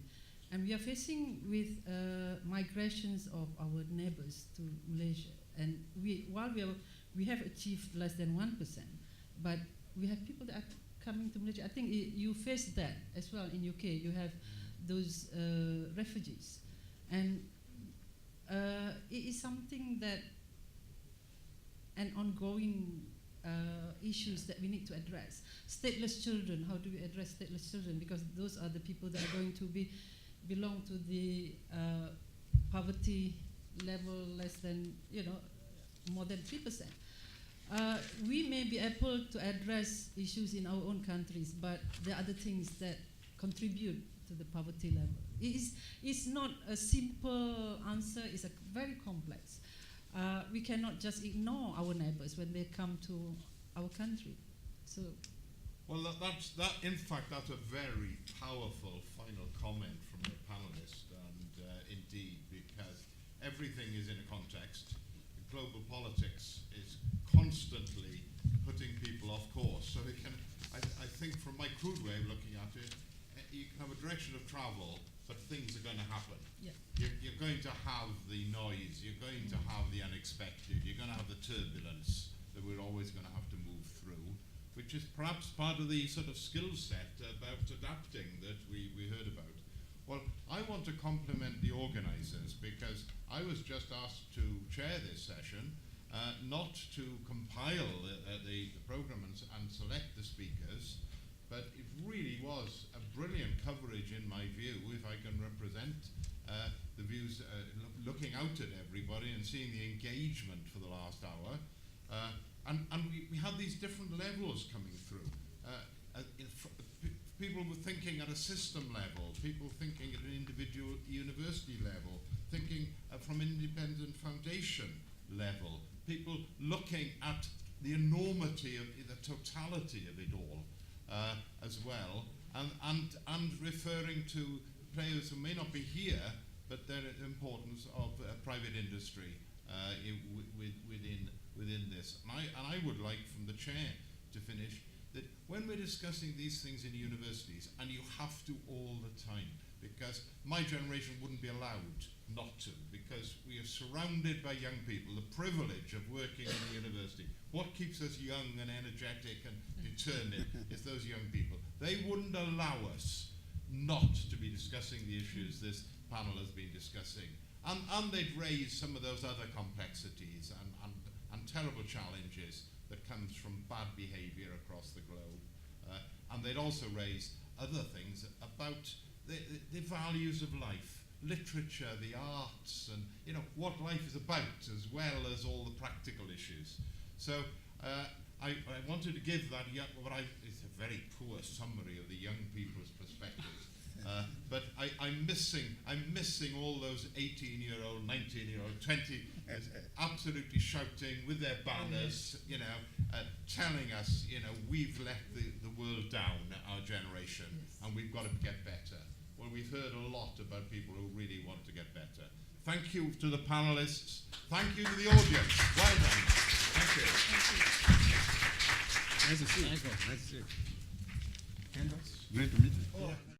And we are facing with migrations of our neighbors to Malaysia. And while we have achieved less than 1%, but we have people that are coming to Malaysia. I think you face that as well in UK. You have those refugees. And it is something that an ongoing issues that we need to address. Stateless children, how do we address stateless children? Because those are the people that are going to belong to the poverty level less than, more than 3%. We may be able to address issues in our own countries, but there are other things that contribute to the poverty level. It's not a simple answer, it's a very complex. We cannot just ignore our neighbors when they come to our country. So, well, in fact, that's a very powerful final comment from the panelist, and indeed, because everything is in a context. Global politics is constantly putting people off course. So I think from my crude way of looking at it, you can have a direction of travel, but things are going to happen. yeah. You're going to have the noise, you're going to have the unexpected, you're going to have the turbulence that we're always going to have to move through, which is perhaps part of the sort of skill set about adapting that we heard about. Well, I want to compliment the organisers because I was just asked to chair this session, not to compile the programme and select the speakers, but it really was a brilliant coverage in my view, if I can represent the views, looking out at everybody and seeing the engagement for the last hour. And we had these different levels coming through. People were thinking at a system level, people thinking at an individual university level, thinking from independent foundation level, people looking at the enormity of the totality of it all as well, and referring to players who may not be here, but their importance of private industry within this. And I would like from the chair to finish that when we're discussing these things in universities, and you have to all the time, because my generation wouldn't be allowed not to, because we are surrounded by young people, the privilege of working in the university. What keeps us young and energetic and determined is those young people. They wouldn't allow us not to be discussing the issues this panel has been discussing. And they'd raise some of those other complexities and terrible challenges that comes from bad behaviour across the globe. And they'd also raise other things about the values of life, literature, the arts, and what life is about, as well as all the practical issues. So I wanted to give that, it's a very poor summary of the young people's perspective. But I'm missing all those 18-year-old, 19-year-old, 20 absolutely shouting with their banners, telling us, we've let the world down, our generation, and we've got to get better. Well, we've heard a lot about people who really want to get better. Thank you to the panelists. Thank you to the audience. Well done. Thank you. Nice to see you. Nice to see you. Kendall, great to meet you. Oh.